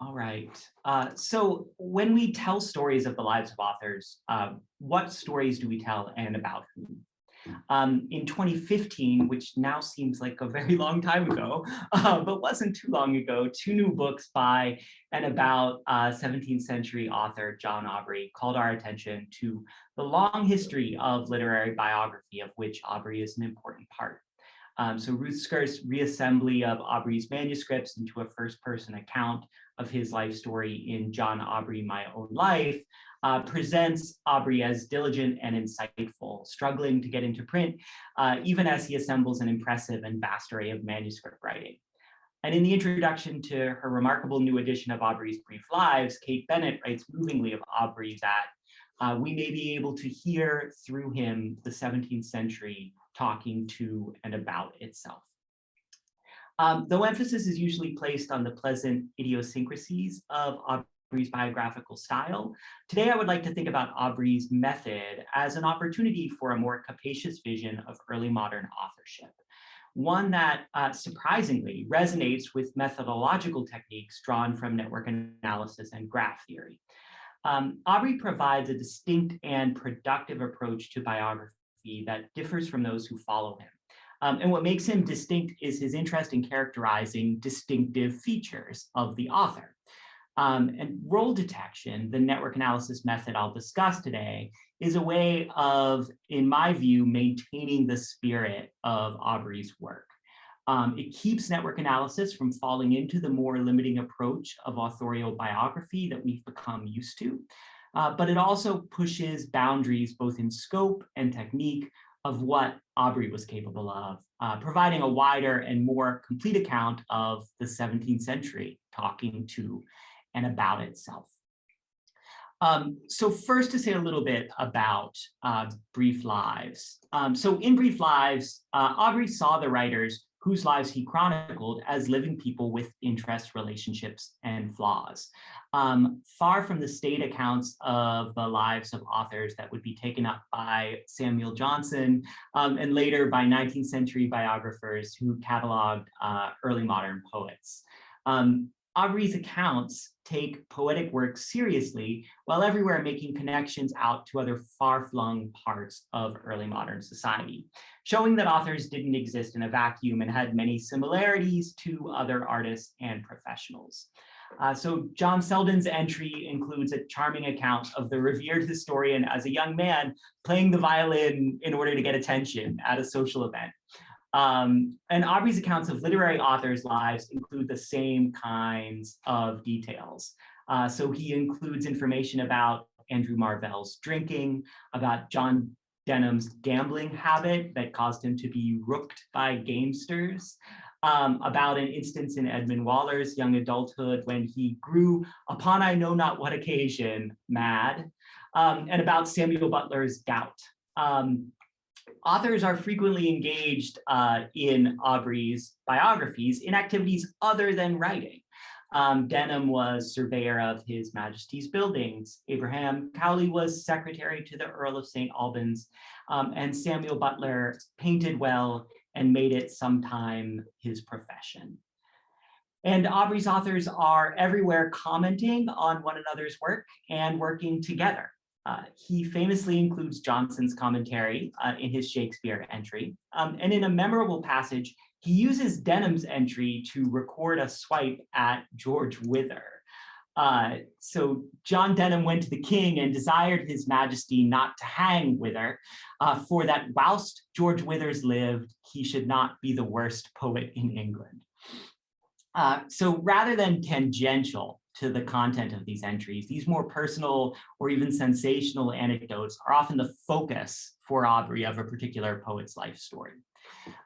All right. So when we tell stories of the lives of authors, what stories do we tell and about whom? In 2015, which now seems like a very long time ago, but wasn't too long ago, two new books by and about 17th century author John Aubrey called our attention to the long history of literary biography, of which Aubrey is an important part. So Ruth Skirt's reassembly of Aubrey's manuscripts into a first-person account of his life story in John Aubrey, My Own Life, presents Aubrey as diligent and insightful, struggling to get into print, even as he assembles an impressive and vast array of manuscript writing. And in the introduction to her remarkable new edition of Aubrey's Brief Lives, Kate Bennett writes movingly of Aubrey that we may be able to hear through him the 17th century talking to and about itself. Though emphasis is usually placed on the pleasant idiosyncrasies of Aubrey's biographical style, today I would like to think about Aubrey's method as an opportunity for a more capacious vision of early modern authorship, one that surprisingly resonates with methodological techniques drawn from network analysis and graph theory. Aubrey provides a distinct and productive approach to biography that differs from those who follow him. And what makes him distinct is his interest in characterizing distinctive features of the author. And role detection, the network analysis method I'll discuss today, is a way of, in my view, maintaining the spirit of Aubrey's work. It keeps network analysis from falling into the more limiting approach of authorial biography that we've become used to, but it also pushes boundaries both in scope and technique of what Aubrey was capable of, providing a wider and more complete account of the 17th century talking to and about itself. So first to say a little bit about Brief Lives. So in Brief Lives, Aubrey saw the writers whose lives he chronicled as living people with interests, relationships, and flaws. Far from the state accounts of the lives of authors that would be taken up by Samuel Johnson and later by 19th century biographers who cataloged early modern poets. Aubrey's accounts take poetic work seriously while everywhere making connections out to other far-flung parts of early modern society, showing that authors didn't exist in a vacuum and had many similarities to other artists and professionals. So John Selden's entry includes a charming account of the revered historian as a young man playing the violin in order to get attention at a social event. And Aubrey's accounts of literary authors' lives include the same kinds of details. So he includes information about Andrew Marvell's drinking, about John Denham's gambling habit that caused him to be rooked by gamesters, about an instance in Edmund Waller's young adulthood when he grew, upon I know not what occasion, mad, and about Samuel Butler's gout. Authors are frequently engaged in Aubrey's biographies in activities other than writing. Denham was surveyor of His Majesty's buildings. Abraham Cowley was secretary to the Earl of St. Albans, and Samuel Butler painted well and made it sometime his profession. And Aubrey's authors are everywhere commenting on one another's work and working together. He famously includes Johnson's commentary in his Shakespeare entry. And in a memorable passage, he uses Denham's entry to record a swipe at George Wither. So John Denham went to the king and desired his majesty not to hang Wither, for that whilst George Withers lived, he should not be the worst poet in England. So rather than tangential to the content of these entries, these more personal or even sensational anecdotes are often the focus for Aubrey of a particular poet's life story.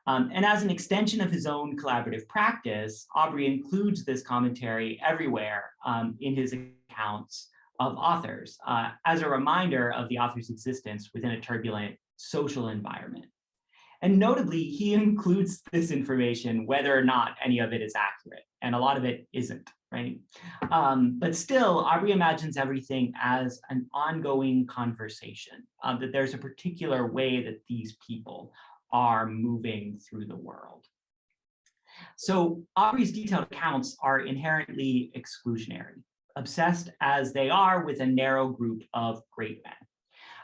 And as an extension of his own collaborative practice, Aubrey includes this commentary everywhere in his accounts of authors, as a reminder of the author's existence within a turbulent social environment. And notably, he includes this information whether or not any of it is accurate, and a lot of it isn't, right? But still, Aubrey imagines everything as an ongoing conversation, that there's a particular way that these people are moving through the world. So Aubrey's detailed accounts are inherently exclusionary, obsessed as they are with a narrow group of great men.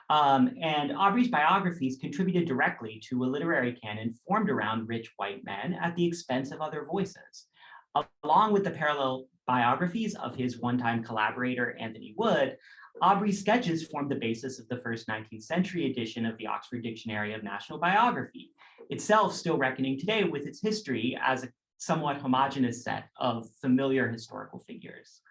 And Aubrey's biographies contributed directly to a literary canon formed around rich white men at the expense of other voices. Along with the parallel biographies of his one-time collaborator, Anthony Wood, Aubrey's sketches formed the basis of the first 19th century edition of the Oxford Dictionary of National Biography, itself still reckoning today with its history as a somewhat homogeneous set of familiar historical figures.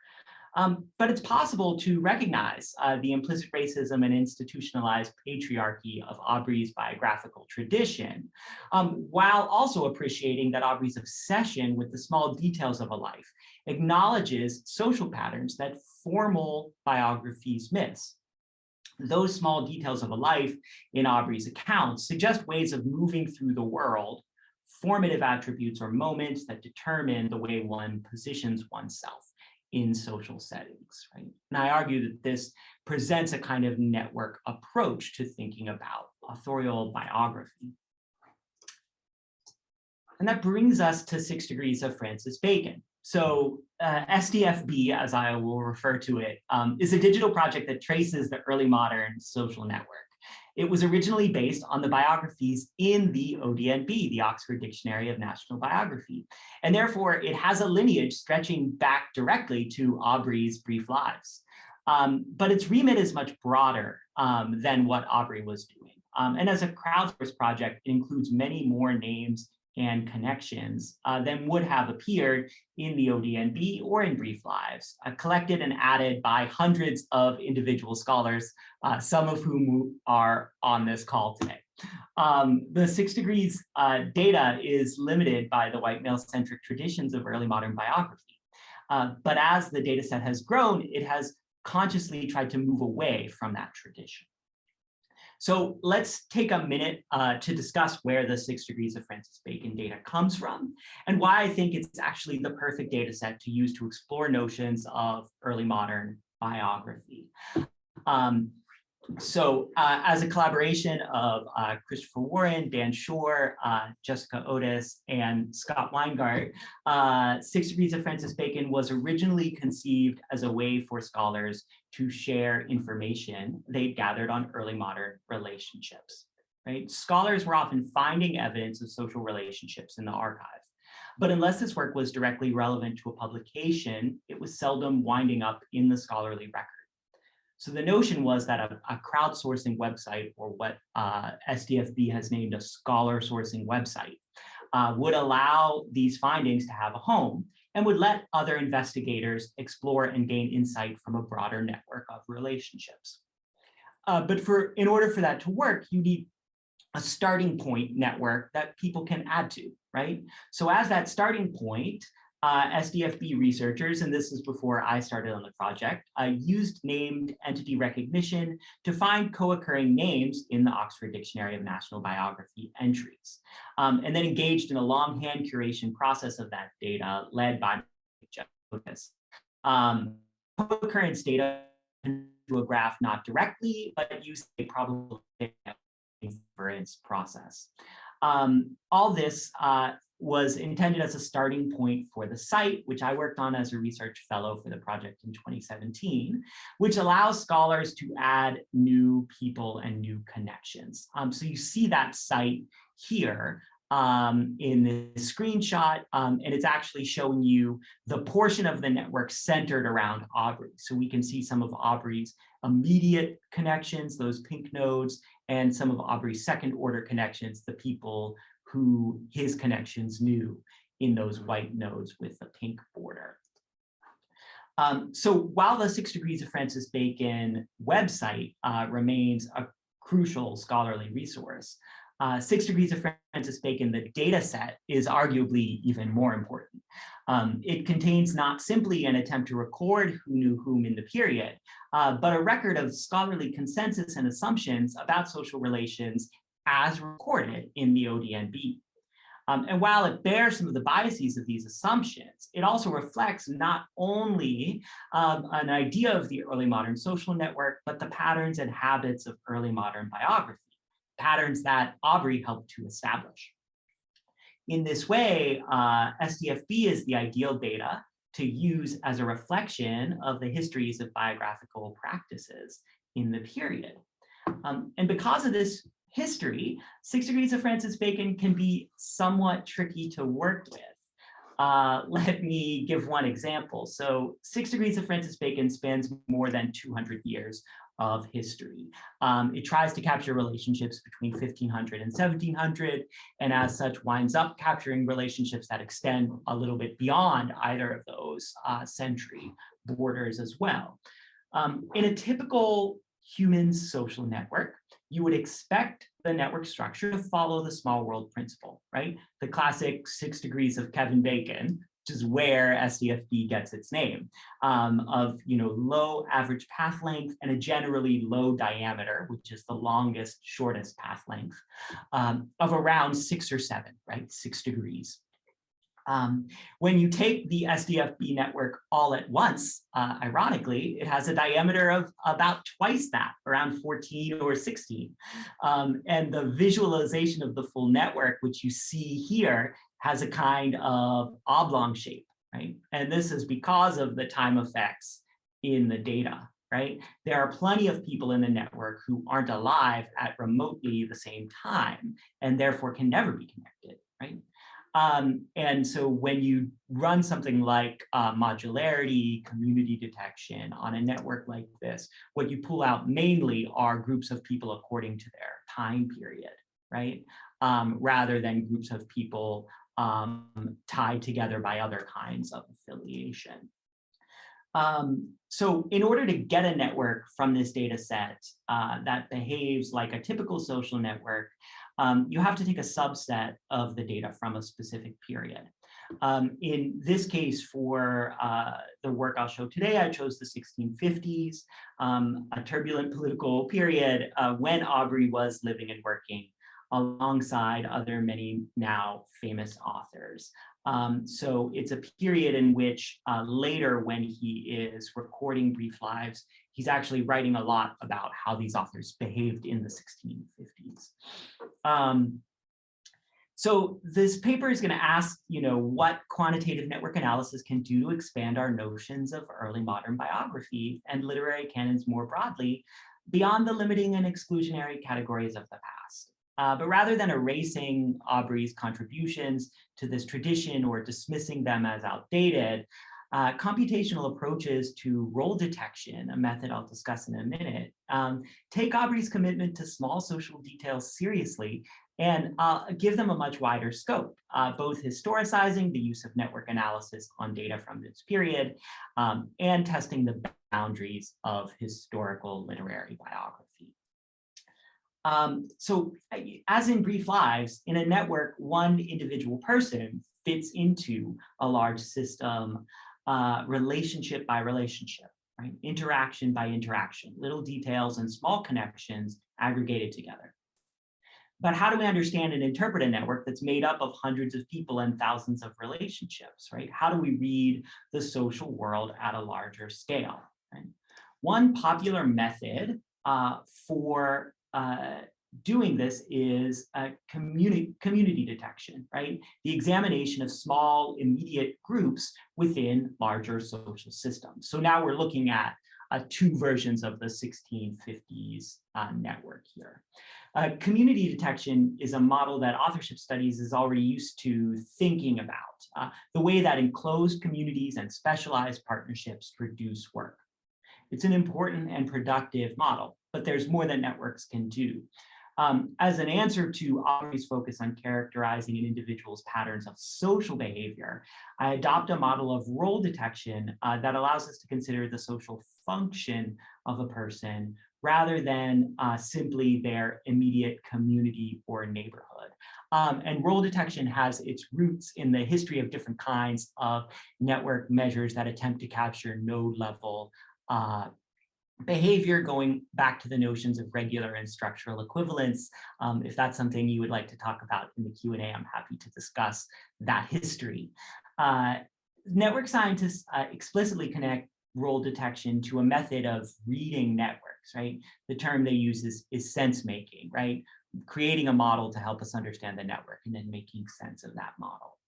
But it's possible to recognize the implicit racism and institutionalized patriarchy of Aubrey's biographical tradition, while also appreciating that Aubrey's obsession with the small details of a life acknowledges social patterns that formal biographies miss. Those small details of a life in Aubrey's accounts suggest ways of moving through the world, formative attributes or moments that determine the way one positions oneself in social settings, right? And I argue that this presents a kind of network approach to thinking about authorial biography. And that brings us to 6 Degrees of Francis Bacon. So SDFB, as I will refer to it, is a digital project that traces the early modern social network. It was originally based on the biographies in the ODNB, the Oxford Dictionary of National Biography. And therefore, it has a lineage stretching back directly to Aubrey's brief lives. But its remit is much broader than what Aubrey was doing. And as a crowdsourced project, it includes many more names and connections than would have appeared in the ODNB or in brief lives, collected and added by hundreds of individual scholars, some of whom are on this call today. The 6 Degrees data is limited by the white male-centric traditions of early modern biography. But as the data set has grown, it has consciously tried to move away from that tradition. So let's take a minute to discuss where the 6 Degrees of Francis Bacon data comes from and why I think it's actually the perfect data set to use to explore notions of early modern biography. As a collaboration of Christopher Warren, Dan Shore, Jessica Otis, and Scott Weingart, 6 Degrees of Francis Bacon was originally conceived as a way for scholars to share information they'd gathered on early modern relationships. Right? Scholars were often finding evidence of social relationships in the archive. But unless this work was directly relevant to a publication, it was seldom winding up in the scholarly record. So the notion was that a crowdsourcing website, or what SDFB has named a scholar sourcing website, would allow these findings to have a home and would let other investigators explore and gain insight from a broader network of relationships. But in order for that to work, you need a starting point network that people can add to, right? So as that starting point, SDFB researchers, and this is before I started on the project, used named entity recognition to find co-occurring names in the Oxford Dictionary of National Biography entries, and then engaged in a longhand curation process of that data led by Jeff Lucas. Co-occurrence data to a graph not directly, but use a probability inference process. All this was intended as a starting point for the site, which I worked on as a research fellow for the project in 2017, which allows scholars to add new people and new connections. So you see that site here in this screenshot, and it's actually showing you the portion of the network centered around Aubrey. So we can see some of Aubrey's immediate connections, those pink nodes, and some of Aubrey's second order connections, the people who his connections knew in those white nodes with the pink border. So while the 6 Degrees of Francis Bacon website remains a crucial scholarly resource, 6 Degrees of Francis Bacon, the data set, is arguably even more important. It contains not simply an attempt to record who knew whom in the period, but a record of scholarly consensus and assumptions about social relations as recorded in the ODNB. And while it bears some of the biases of these assumptions, it also reflects not only an idea of the early modern social network, but the patterns and habits of early modern biography, patterns that Aubrey helped to establish. In this way, SDFB is the ideal data to use as a reflection of the histories of biographical practices in the period. And because of this history, 6 Degrees of Francis Bacon can be somewhat tricky to work with. Let me give one example. So 6 Degrees of Francis Bacon spans more than 200 years of history. It tries to capture relationships between 1500 and 1700, and as such winds up capturing relationships that extend a little bit beyond either of those century borders as well. In a typical human social network, you would expect the network structure to follow the small world principle, right? The classic 6 degrees of Kevin Bacon, which is where SDFB gets its name, of low average path length and a generally low diameter, which is the longest, shortest path length, of around 6 or 7, right? 6 degrees. When you take the SDFB network all at once, ironically, it has a diameter of about twice that, around 14 or 16. And the visualization of the full network, which you see here, has a kind of oblong shape, right? And this is because of the time effects in the data, right? There are plenty of people in the network who aren't alive at remotely the same time and therefore can never be connected, right? And so when you run something like modularity, community detection on a network like this, what you pull out mainly are groups of people according to their time period, right? Rather than groups of people tied together by other kinds of affiliation. So in order to get a network from this data set that behaves like a typical social network, you have to take a subset of the data from a specific period. In this case, for the work I'll show today, I chose the 1650s, a turbulent political period when Aubrey was living and working alongside other many now famous authors. So it's a period in which later, when he is recording brief lives, he's actually writing a lot about how these authors behaved in the 1650s. So this paper is going to ask, what quantitative network analysis can do to expand our notions of early modern biography and literary canons more broadly, beyond the limiting and exclusionary categories of the past. But rather than erasing Aubrey's contributions to this tradition or dismissing them as outdated, computational approaches to role detection, a method I'll discuss in a minute, take Aubrey's commitment to small social details seriously and give them a much wider scope, both historicizing the use of network analysis on data from this period and testing the boundaries of historical literary biography. So as in brief lives, in a network, one individual person fits into a large system, relationship by relationship, right? Interaction by interaction, little details and small connections aggregated together. But how do we understand and interpret a network that's made up of hundreds of people and thousands of relationships, right? How do we read the social world at a larger scale, right? One popular method for doing this is community detection, right? The examination of small immediate groups within larger social systems. So now we're looking at 2 versions of the 1650s network here. Community detection is a model that authorship studies is already used to thinking about, the way that enclosed communities and specialized partnerships produce work. It's an important and productive model, but there's more that networks can do. As an answer to Aubrey's focus on characterizing an individual's patterns of social behavior, I adopt a model of role detection that allows us to consider the social function of a person rather than simply their immediate community or neighborhood. And role detection has its roots in the history of different kinds of network measures that attempt to capture node-level behavior, going back to the notions of regular and structural equivalence. If that's something you would like to talk about in the Q&A, I'm happy to discuss that history. Network scientists explicitly connect role detection to a method of reading networks, right? The term they use is sense making, right? creating a model to help us understand the network and then making sense of that model.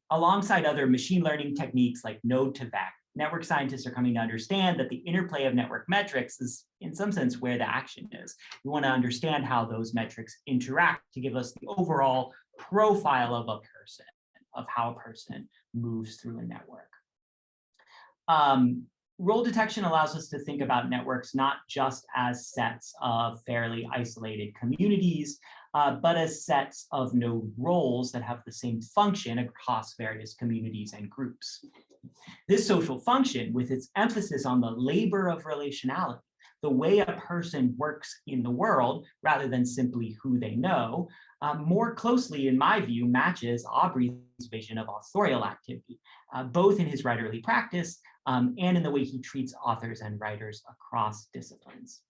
Alongside other machine learning techniques like node to vec, network scientists are coming to understand that the interplay of network metrics is, in some sense, where the action is. We want to understand how those metrics interact to give us the overall profile of a person, of how a person moves through a network. Role detection allows us to think about networks not just as sets of fairly isolated communities, but as sets of node roles that have the same function across various communities and groups. This social function, with its emphasis on the labor of relationality, the way a person works in the world rather than simply who they know, more closely, in my view, matches Aubrey's vision of authorial activity, both in his writerly practice and in the way he treats authors and writers across disciplines.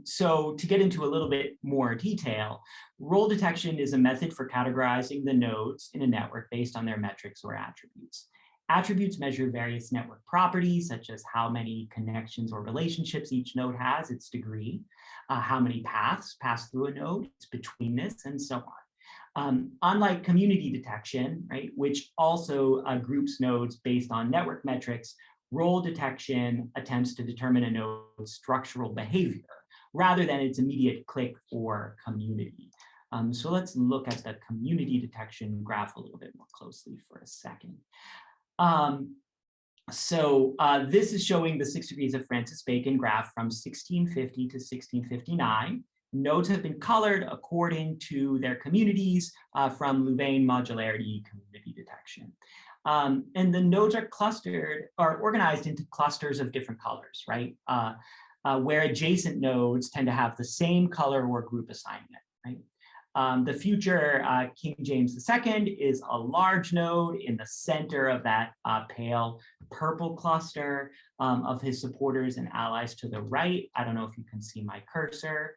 So to get into a little bit more detail, role detection is a method for categorizing the nodes in a network based on their metrics or attributes. Attributes measure various network properties, such as how many connections or relationships each node has, its degree, how many paths pass through a node, its betweenness, and so on. Unlike community detection, right, which also groups nodes based on network metrics, role detection attempts to determine a node's structural behavior rather than its immediate clique or community. So let's look at the community detection graph a little bit more closely for a second. This is showing the 6 degrees of Francis Bacon graph from 1650 to 1659. Nodes have been colored according to their communities from Louvain modularity community detection. And the nodes are organized into clusters of different colors, right? Where adjacent nodes tend to have the same color or group assignment, right? The future King James II is a large node in the center of that pale purple cluster of his supporters and allies to the right. I don't know if you can see my cursor.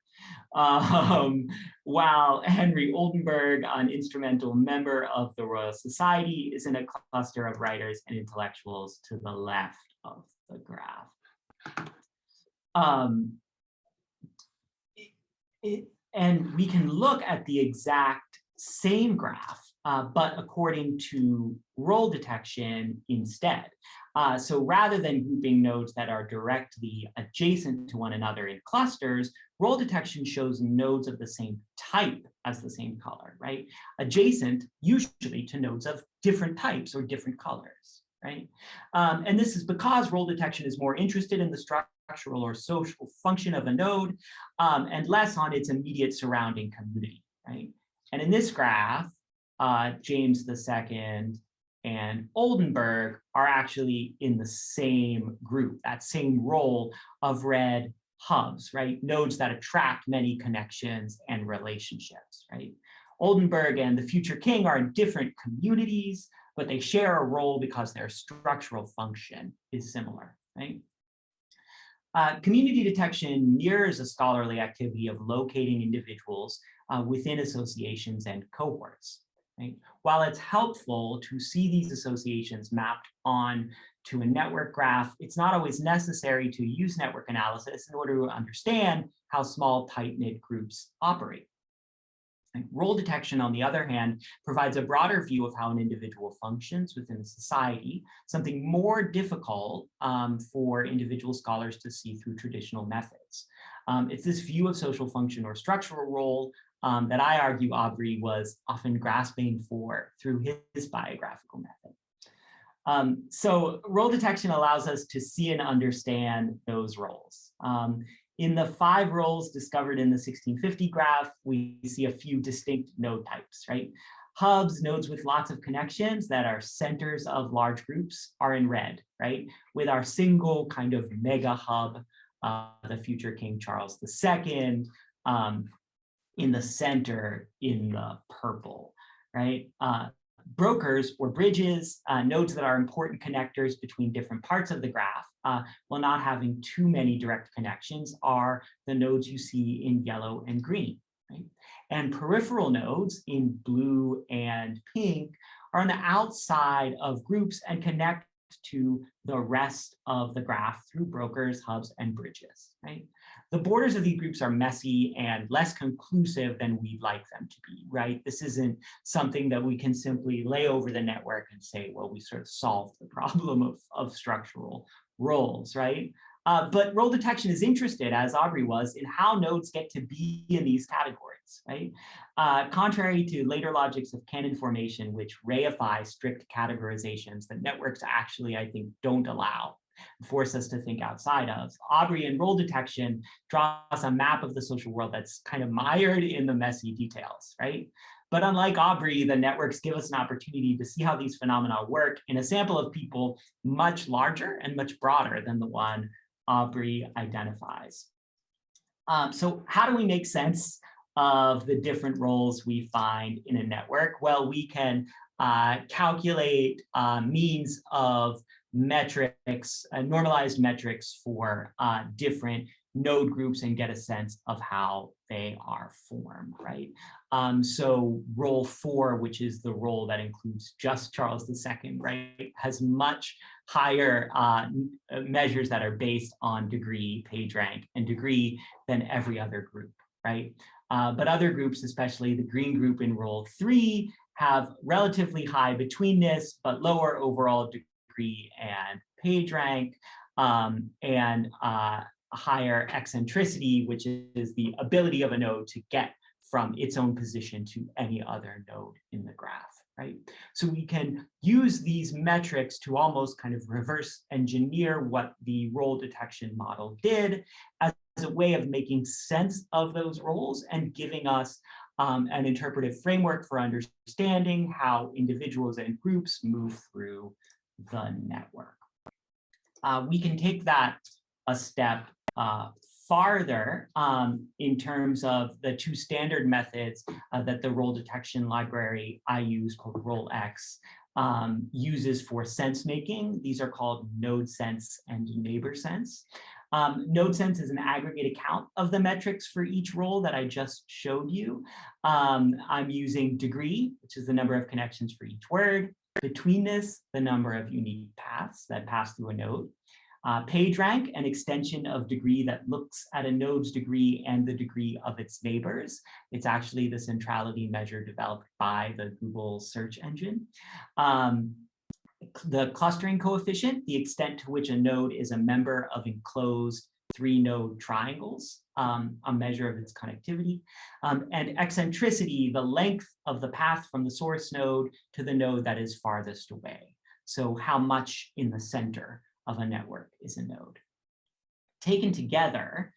While Henry Oldenburg, an instrumental member of the Royal Society, is in a cluster of writers and intellectuals to the left of the graph. And we can look at the exact same graph, but according to role detection instead. So rather than grouping nodes that are directly adjacent to one another in clusters, role detection shows nodes of the same type as the same color, right? Adjacent usually to nodes of different types or different colors, right? And this is because role detection is more interested in the structural or social function of a node and less on its immediate surrounding community, right? And in this graph, James II and Oldenburg are actually in the same group, that same role of red hubs, right? Nodes that attract many connections and relationships, right? Oldenburg and the future king are in different communities, but they share a role because their structural function is similar, right? Community detection mirrors a scholarly activity of locating individuals within associations and cohorts. Right? While it's helpful to see these associations mapped on to a network graph, it's not always necessary to use network analysis in order to understand how small, tight-knit groups operate. Role detection, on the other hand, provides a broader view of how an individual functions within a society, something more difficult for individual scholars to see through traditional methods. It's this view of social function or structural role that I argue Aubrey was often grasping for through his biographical method. So role detection allows us to see and understand those roles. In the 5 roles discovered in the 1650 graph, we see a few distinct node types, right? Hubs, nodes with lots of connections that are centers of large groups, are in red, right? With our single kind of mega hub, the future King Charles II, in the center in the purple, right? Brokers or bridges, nodes that are important connectors between different parts of the graph, while not having too many direct connections, are the nodes you see in yellow and green, right? And peripheral nodes in blue and pink are on the outside of groups and connect to the rest of the graph through brokers, hubs, and bridges, right? the borders of these groups are messy and less conclusive than we'd like them to be, right? This isn't something that we can simply lay over the network and say, well, we sort of solved the problem of structural roles, right? But role detection is interested, as Aubrey was, in how nodes get to be in these categories, right? Contrary to later logics of canon formation, which reify strict categorizations that networks actually, I think, don't allow, force us to think outside of. Aubrey in role detection draws a map of the social world that's kind of mired in the messy details, right? But unlike Aubrey, the networks give us an opportunity to see how these phenomena work in a sample of people much larger and much broader than the one Aubrey identifies. So how do we make sense of the different roles we find in a network? Well, we can calculate means of metrics, normalized metrics for different node groups and get a sense of how they are formed, right? So role 4, which is the role that includes just Charles II, right, has much higher measures that are based on degree, page rank, and degree than every other group, right? But other groups, especially the green group in role 3, have relatively high betweenness, but lower overall degree and page rank, and higher eccentricity, which is the ability of a node to get from its own position to any other node in the graph, right? So we can use these metrics to almost kind of reverse engineer what the role detection model did as a way of making sense of those roles and giving us an interpretive framework for understanding how individuals and groups move through the network. We can take that a step farther in terms of the 2 standard methods that the role detection library I use, called RoleX, uses for sense making. These are called node sense and neighbor sense. Node sense is an aggregate account of the metrics for each role that I just showed you. I'm using degree, which is the number of connections for each word, betweenness, the number of unique paths that pass through a node, page rank, an extension of degree that looks at a node's degree and the degree of its neighbors. It's actually the centrality measure developed by the Google search engine. The clustering coefficient, the extent to which a node is a member of enclosed 3-node triangles, a measure of its connectivity, and eccentricity, the length of the path from the source node to the node that is farthest away. So how much in the center of a network is a node. Taken together,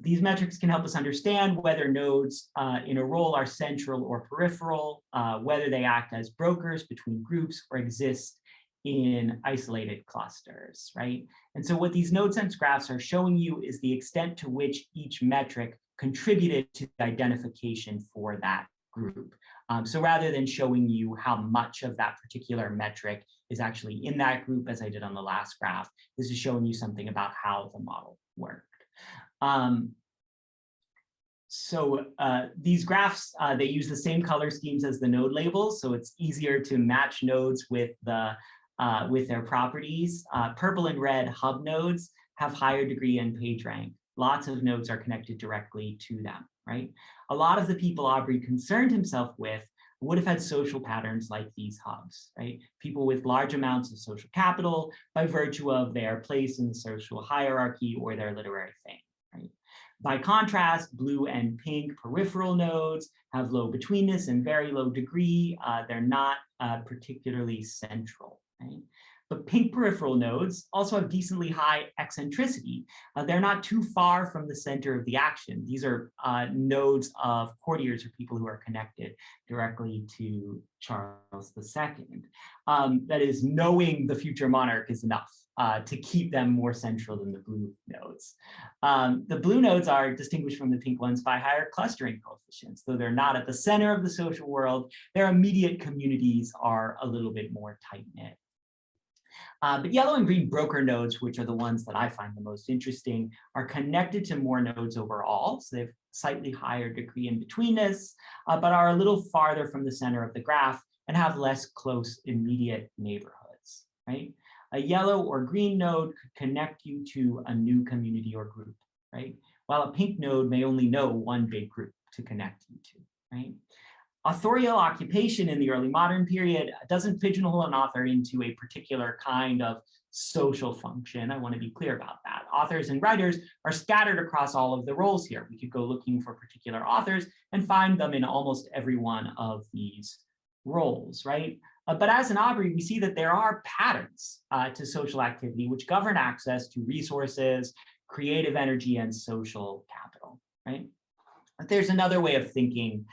these metrics can help us understand whether nodes in a role are central or peripheral, whether they act as brokers between groups or exist in isolated clusters, right? And so what these node sense graphs are showing you is the extent to which each metric contributed to the identification for that group. So rather than showing you how much of that particular metric is actually in that group, as I did on the last graph, this is showing you something about how the model worked. These graphs, they use the same color schemes as the node labels, so it's easier to match nodes with their properties. Purple and red hub nodes have higher degree and page rank. Lots of nodes are connected directly to them, right? A lot of the people Aubrey concerned himself with would have had social patterns like these hubs, right? People with large amounts of social capital by virtue of their place in the social hierarchy or their literary fame, right? By contrast, blue and pink peripheral nodes have low betweenness and very low degree. They're not particularly central, right? But pink peripheral nodes also have decently high eccentricity. They're not too far from the center of the action. These are nodes of courtiers or people who are connected directly to Charles II. That is, knowing the future monarch is enough to keep them more central than the blue nodes. The blue nodes are distinguished from the pink ones by higher clustering coefficients. Though they're not at the center of the social world, their immediate communities are a little bit more tight-knit. But yellow and green broker nodes, which are the ones that I find the most interesting, are connected to more nodes overall. So they have slightly higher degree in betweenness, but are a little farther from the center of the graph and have less close immediate neighborhoods, right? A yellow or green node could connect you to a new community or group, right? While a pink node may only know one big group to connect you to, right? Authorial occupation in the early modern period doesn't pigeonhole an author into a particular kind of social function. I want to be clear about that. Authors and writers are scattered across all of the roles here. We could go looking for particular authors and find them in almost every one of these roles, right? But as in Aubrey, we see that there are patterns to social activity which govern access to resources, creative energy, and social capital, right? But there's another way of thinking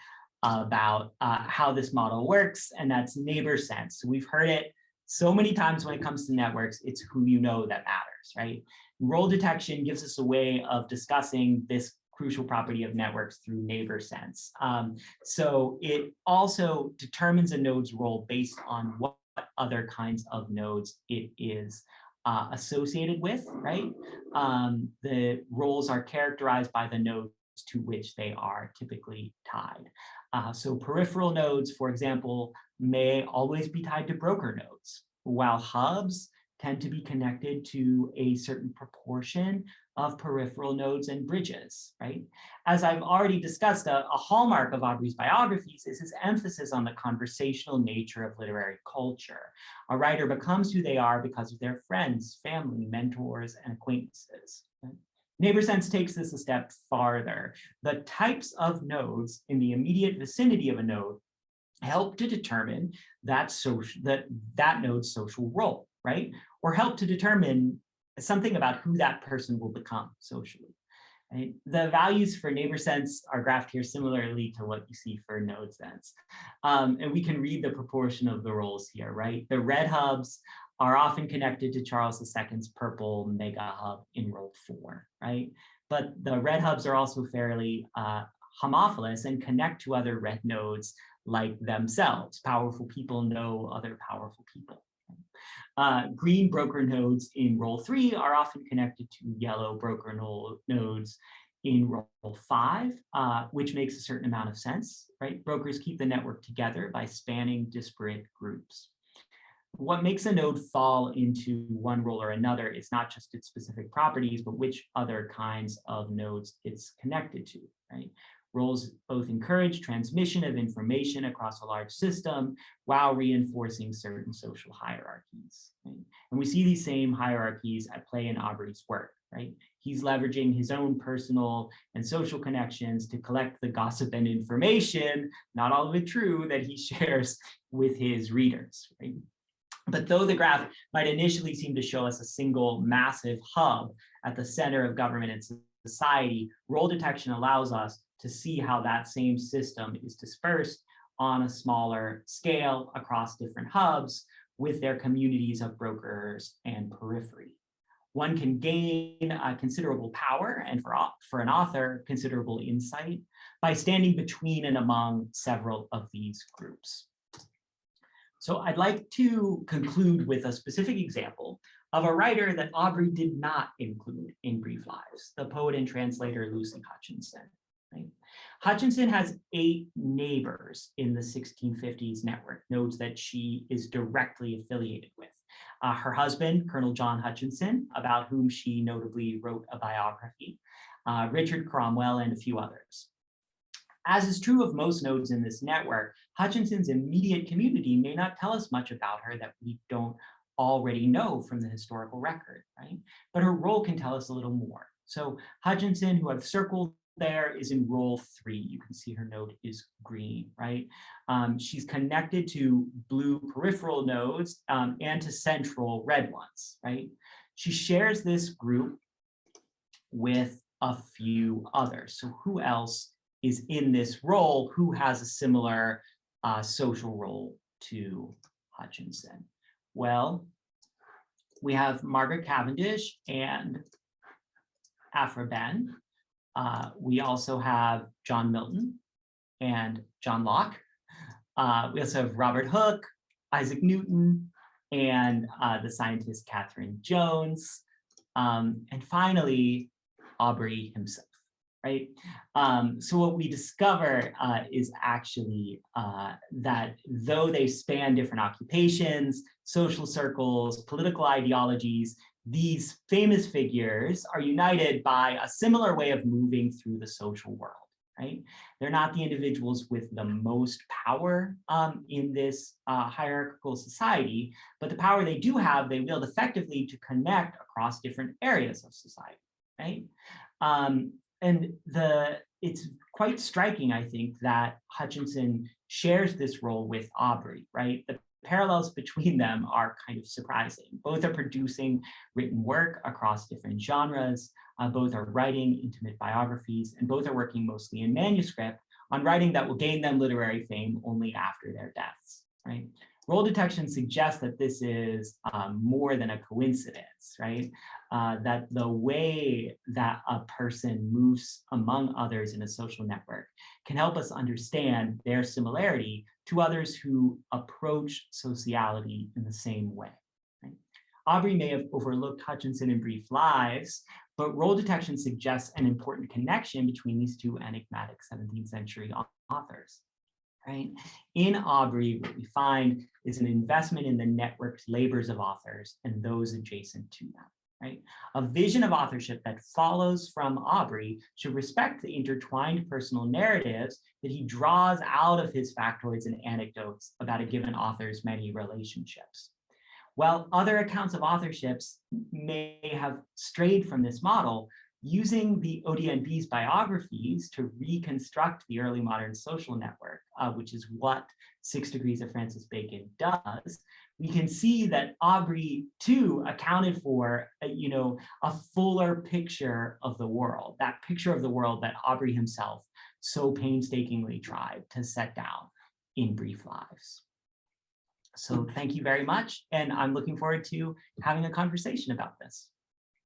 about how this model works, and that's neighbor sense. So we've heard it so many times when it comes to networks, it's who you know that matters, right? Role detection gives us a way of discussing this crucial property of networks through neighbor sense. So it also determines a node's role based on what other kinds of nodes it is associated with, right? The roles are characterized by the nodes to which they are typically tied. So peripheral nodes, for example, may always be tied to broker nodes, while hubs tend to be connected to a certain proportion of peripheral nodes and bridges, right? As I've already discussed, a hallmark of Aubrey's biographies is his emphasis on the conversational nature of literary culture. A writer becomes who they are because of their friends, family, mentors, and acquaintances. Right? Neighbor sense takes this a step farther. The types of nodes in the immediate vicinity of a node help to determine that node's social role, right? Or help to determine something about who that person will become socially. Right? The values for neighbor sense are graphed here similarly to what you see for node sense. And we can read the proportion of the roles here, right? The red hubs are often connected to Charles II's purple mega hub in role 4, right? But the red hubs are also fairly homophilous and connect to other red nodes like themselves. Powerful people know other powerful people. Green broker nodes in role 3 are often connected to yellow broker nodes in role 5, which makes a certain amount of sense, right? Brokers keep the network together by spanning disparate groups. What makes a node fall into one role or another is not just its specific properties, but which other kinds of nodes it's connected to, right? Roles both encourage transmission of information across a large system while reinforcing certain social hierarchies. Right? And we see these same hierarchies at play in Aubrey's work, right? He's leveraging his own personal and social connections to collect the gossip and information, not all of it true, that he shares with his readers, right? But though the graph might initially seem to show us a single massive hub at the center of government and society, role detection allows us to see how that same system is dispersed on a smaller scale across different hubs with their communities of brokers and periphery. One can gain considerable power and for an author, considerable insight by standing between and among several of these groups. So I'd like to conclude with a specific example of a writer that Aubrey did not include in Brief Lives, the poet and translator Lucy Hutchinson. Right? Hutchinson has 8 neighbors in the 1650s network, nodes that she is directly affiliated with. Her husband, Colonel John Hutchinson, about whom she notably wrote a biography, Richard Cromwell, and a few others. As is true of most nodes in this network, Hutchinson's immediate community may not tell us much about her that we don't already know from the historical record, right? But her role can tell us a little more. So Hutchinson, who I've circled there, is in role 3. You can see her node is green, right? She's connected to blue peripheral nodes and to central red ones, right? She shares this group with a few others. So who else is in this role who has a similar social role to Hutchinson? Well, we have Margaret Cavendish and Aphra Behn. We also have John Milton and John Locke. We also have Robert Hooke, Isaac Newton, and the scientist Catherine Jones. And finally, Aubrey himself. right? So what we discover is actually that though they span different occupations, social circles, political ideologies, these famous figures are united by a similar way of moving through the social world, right? They're not the individuals with the most power in this hierarchical society, but the power they do have, they wield effectively to connect across different areas of society, right? And it's quite striking, I think, that Hutchinson shares this role with Aubrey, right? The parallels between them are kind of surprising. Both are producing written work across different genres. Both are writing intimate biographies, and both are working mostly in manuscript on writing that will gain them literary fame only after their deaths, right? Role detection suggests that this is more than a coincidence, right? That the way that a person moves among others in a social network can help us understand their similarity to others who approach sociality in the same way, right? Aubrey may have overlooked Hutchinson in Brief Lives, but role detection suggests an important connection between these two enigmatic 17th century authors. Right? In Aubrey, what we find is an investment in the networked labors of authors and those adjacent to them. Right? A vision of authorship that follows from Aubrey should respect the intertwined personal narratives that he draws out of his factoids and anecdotes about a given author's many relationships. While other accounts of authorships may have strayed from this model, using the ODNB's biographies to reconstruct the early modern social network, which is what 6 Degrees of Francis Bacon does, we can see that Aubrey too accounted for a fuller picture of the world, that picture of the world that Aubrey himself so painstakingly tried to set down in Brief Lives. So thank you very much, and I'm looking forward to having a conversation about this.